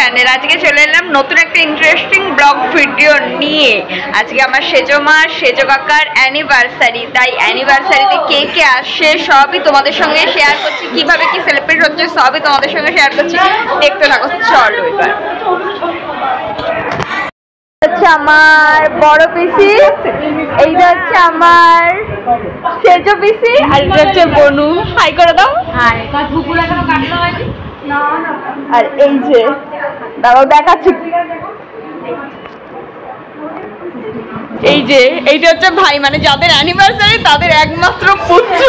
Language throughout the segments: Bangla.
চ্যানেল। আজকে চলে এলাম নতুন একটা ইন্টারেস্টিং ব্লগ ভিডিও নিয়ে। আজকে আমার সেজো মা সেজো কাকার অ্যানিভার্সারি, তাই অ্যানিভার্সারিতে কে কে আসে সবই তোমাদের সঙ্গে শেয়ার করছি, কিভাবে কি সেলিব্রেট হচ্ছে সবই তোমাদের সঙ্গে শেয়ার করছি, দেখতে থাকো। চলো এবার হচ্ছে আমার বড় পিসি, এইটা হচ্ছে আমার সেজো পিসি, আর এটা হচ্ছে বনু। হাই করে দাও। আর এই যে দাঁড়াও দেখাচ্ছি, এই যে এইটা হচ্ছে ভাই, মানে যাদের অ্যানিভার্সারি তাদের একমাত্র পুত্র।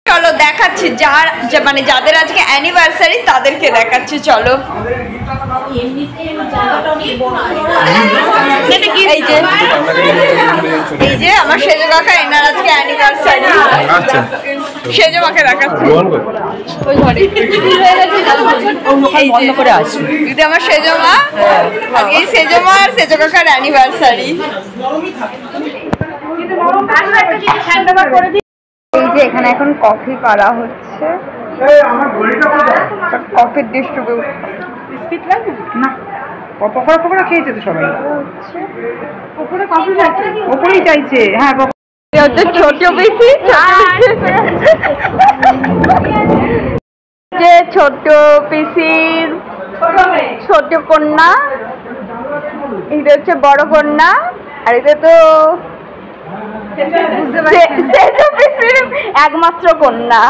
চলো দেখাচ্ছি মানে যাদের আজকে অ্যানিভার্সারি তাদেরকে দেখাচ্ছি। চলো এই যে আমার সেজো কাকা, এনার আজকে অ্যানিভার্সারি। সেজো মাকে দেখাচ্ছি ওই ঘরে, দিদি আমার সেজো মা, এই সেজো মা আর সেজো কাকার অ্যানিভার্সারি। এই যে এখানে এখন কফি করা হচ্ছে, কফির ডিস্ট্রিবিউট না পকোড়া পকোড়া খেয়েছে তো সবাই, ওপরেই চাইছে। হ্যাঁ ছোট বেশি যে ছোট পিসির ছোট কন্যা, এটা হচ্ছে বড় কন্যা, আর এটা তো একমাত্র কন্যা।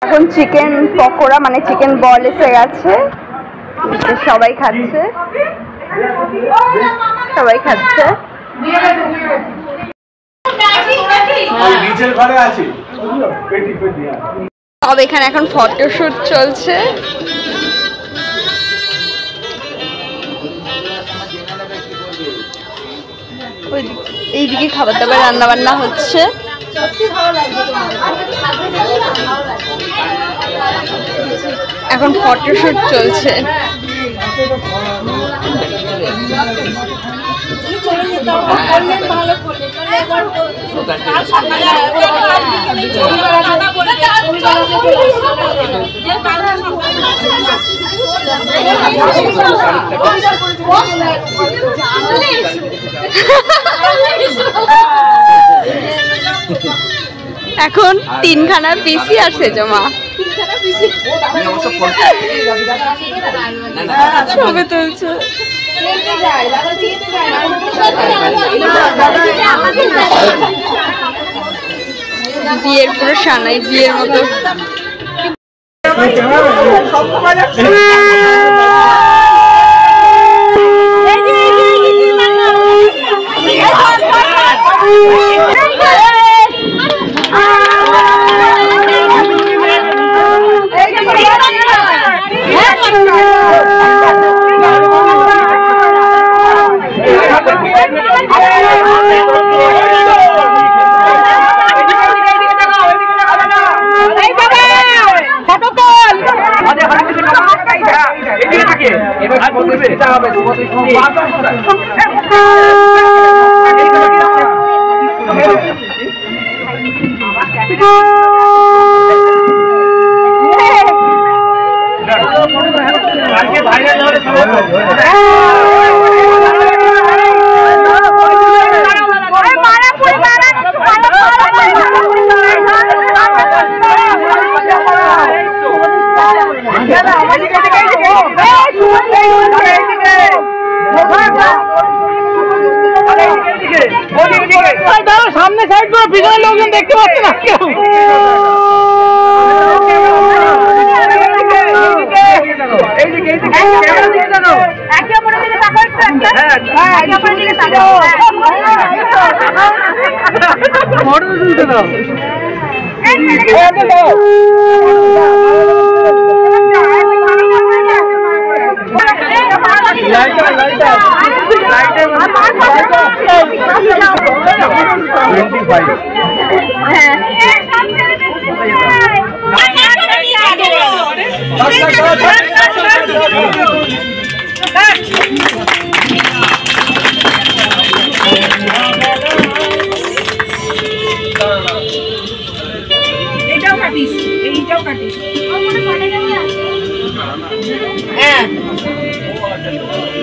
এখন চিকেন পকোড়া মানে চিকেন বল এসে গেছে, সবাই খাচ্ছে সবাই খাচ্ছে। সব এখানে এখন ফটোশুট চলছে। এইদিকে খাবার দাবার রান্না বান্না হচ্ছে। এখন ফটোশুট চলছে। এখন তিনখানা পিসি আর সেজো মা ছবি তুলছে। বিয়ের পুরো সানাই, বিয়ের মতো। সামনে সাইড করে পিছনে লোকজন দেখতে পাচ্ছে না কেউ।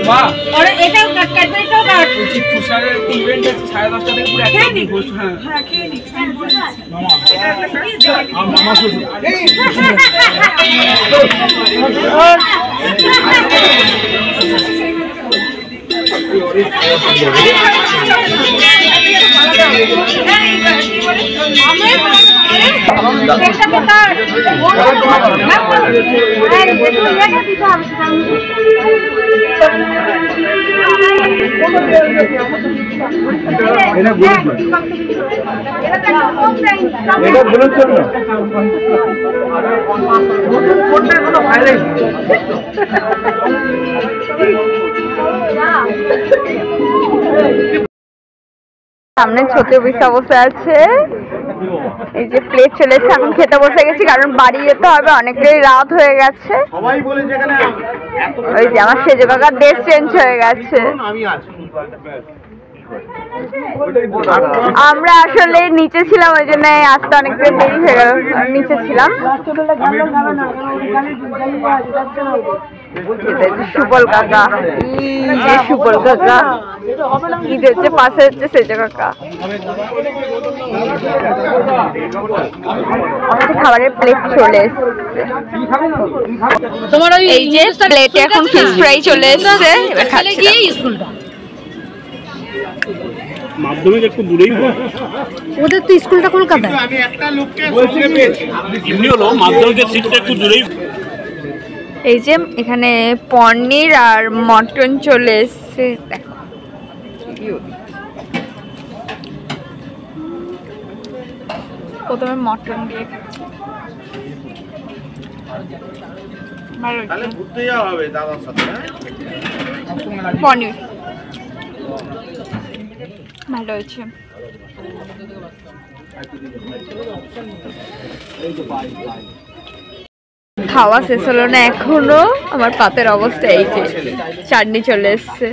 বাহ আর এটাও কাট ক্যাডবেরিটাও কাট তুষারের ইভেন্ট আছে 10:30 থেকে পুরো একটা দিন বসে। হ্যাঁ হ্যাঁ খেয়ে নি মামা আর মামা শ্বশুর এটা বলেছেন না সামনে ছোট বিশা বসে আছে, এই যে প্লেট চলে এসেছে, এখন খেতে বসে গেছি কারণ বাড়ি যেতে হবে, অনেকটাই রাত হয়ে গেছে। সবাই বলে যেখানে ওই যে আমার সেজো কাকার ড্রেস চেঞ্জ হয়ে গেছে। আমি আছি আমরা আসলে নিচে ছিলাম, ওই জন্য আসতে অনেকটা দেরি হয়ে গেল, নিচে ছিলাম। সুবল কাকা, এই যে সুবল কাকা, ঈদ হচ্ছে পাশে হচ্ছে সেজো কাকা। আমাদের খাবারের প্লেট চলে এসছে, এই যে প্লেটে এখন ফিশ ফ্রাই চলে এসছে, এবার খাচ্ছি। মাধ্যমিক একটু দূরেই ওদের তো স্কুলটা কলকাতায়। আমি একটা লোককে সঙ্গে পেয়েছি এমনি হলো মাধ্যমিকের সিটটা একটু দূরেই। এই যে এখানে পনির আর মটন চলে এসছে, দেখো প্রথমে মটন দিয়ে ভালো তাহলে ঘুরতে যাওয়া হবে দাদার সাথে। পনির ভালো হয়েছে। খাওয়া শেষ হলো না এখনো, আমার পাতের অবস্থা এই যে চাটনি চলে এসছে,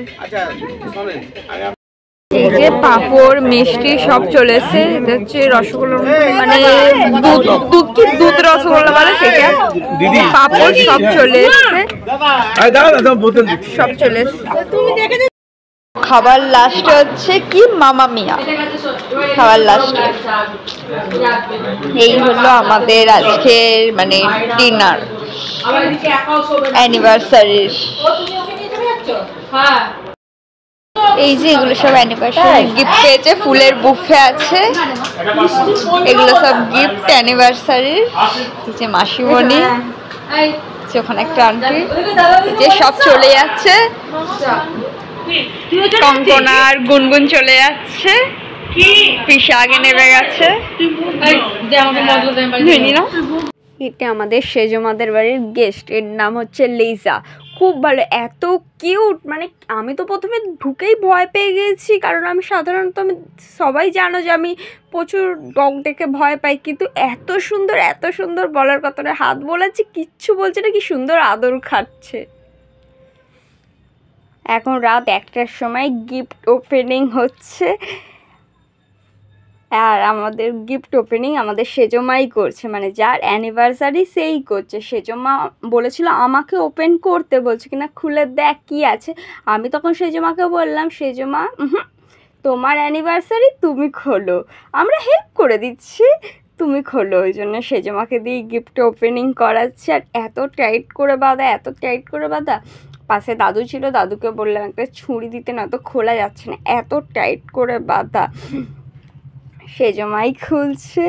এই যে পাঁপড় মিষ্টি সব চলে এসছে। এটা হচ্ছে রসগোল্লা, মানে দুধ রসগোল্লা বলে সেটা, পাঁপড় সব চলে এসছে, সব চলে এসছে। খাবার লাস্টে হচ্ছে কি মামা মিয়া, খাবার লাস্টে। এই হলো আমাদের আজকের মানে ডিনার অ্যানিভার্সারির। এই যে এগুলো সব অ্যানিভার্সারি গিফট পেয়েছে, ফুলের বুফে আছে, এগুলো সব গিফট অ্যানিভার্সারির। যে মাসিমণি, ওখানে একটা আন্টি, যে সব চলে যাচ্ছে। কঙ্কনা আর গুনগুন চলে যাচ্ছে, পিসা আগে নেমে গেছে। এটা আমাদের সেজমাদের বাড়ির গেস্ট, এর নাম হচ্ছে লিজা, খুব ভালো, এত কিউট, মানে আমি তো প্রথমে ঢুকেই ভয় পেয়ে গেছি, কারণ আমি সাধারণত সবাই জানো যে আমি প্রচুর ডগ দেখে ভয় পাই, কিন্তু এত সুন্দর বলার কথা না, হাত বোলাচ্ছি কিচ্ছু বলছে না, কি সুন্দর আদর খাচ্ছে। এখন রাত 1টার সময় গিফট ওপেনিং হচ্ছে, আর আমাদের গিফট ওপেনিং আমাদের সেজমাই করছে, মানে যার অ্যানিভার্সারি সেই করছে। সেজমা বলেছিল আমাকে ওপেন করতে, বলছে কিনা খুলে দেখ কি আছে। আমি তখন সেজমাকে বললাম, সেজমা তোমার অ্যানিভার্সারি তুমি খোলো, আমরা হেল্প করে দিচ্ছি, তুমি খোলো। ওই জন্য সেজমাকে দিয়ে গিফট ওপেনিং করাচ্ছে। আর এত টাইট করে বাঁধা, পাশে দাদু ছিল, দাদুকে বললাম একটা ছুরি দিতে, না তো খোলা যাচ্ছে না, এত টাইট করে বাঁধা। সেজমাই খুলছে,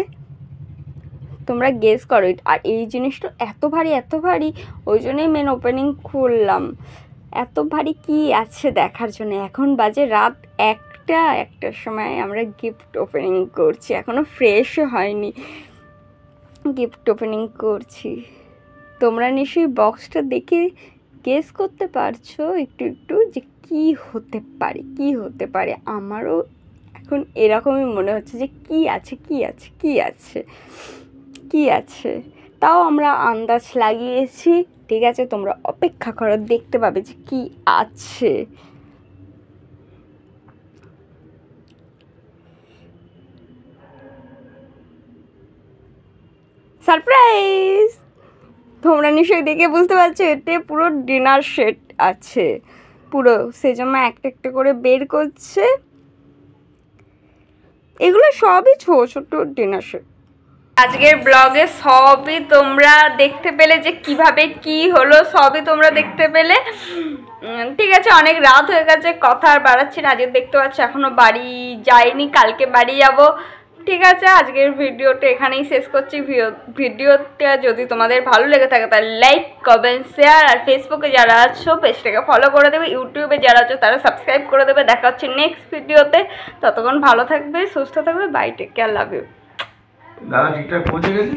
তোমরা গেস করো। আর এই জিনিসটা এত ভারী, ওই জন্যই মেন ওপেনিং খুললাম, এত ভারী কি আছে দেখার জন্য। এখন বাজে রাত 1টার সময় আমরা গিফট ওপেনিং করছি, এখনও ফ্রেশও হয়নি, গিফট ওপেনিং করছি। তোমরা নিশ্চয়ই বক্সটা দেখে গেস করতে পারছো একটু যে কি হতে পারে। আমারও এখন এরকমই মনে হচ্ছে যে কি আছে, তাও আমরা আন্দাজ লাগিয়েছি। ঠিক আছে, তোমরা অপেক্ষা করো, দেখতে পাবে যে কি আছে। সারপ্রাইজ! তোমরা নিশ্চয়ই দেখে বুঝতে পারছো, এতে পুরো ডিনার সেট আছে। পুরো সেজমা একটা একটা করে বের করছে। এগুলো সবই ছোট ছোট ডিনার সেট। আজকের ব্লগে সবই তোমরা দেখতে পেলে যে কিভাবে কি হলো, সবই তোমরা দেখতে পেলে। ঠিক আছে, অনেক রাত হয়ে গেছে, কথা আর বাড়াচ্ছি না। আজকে দেখতে পাচ্ছ এখনো বাড়ি যাইনি, কালকে বাড়ি যাব। ঠিক আছে, আজকের ভিডিওটা এখানেই শেষ করছি। ভিডিওটা যদি তোমাদের ভালো লেগে থাকে তাহলে লাইক, কমেন্ট, শেয়ার, আর ফেসবুকে যারা আছো পেজটাকে ফলো করে দেবে, ইউটিউবে যারা আছো তারা সাবস্ক্রাইব করে দেবে। দেখা হচ্ছে নেক্সট ভিডিওতে। ততক্ষণ ভালো থাকবে, সুস্থ থাকবে। Bye, take care, love you. দাদা ঠিকঠাক পৌঁছে গেছে।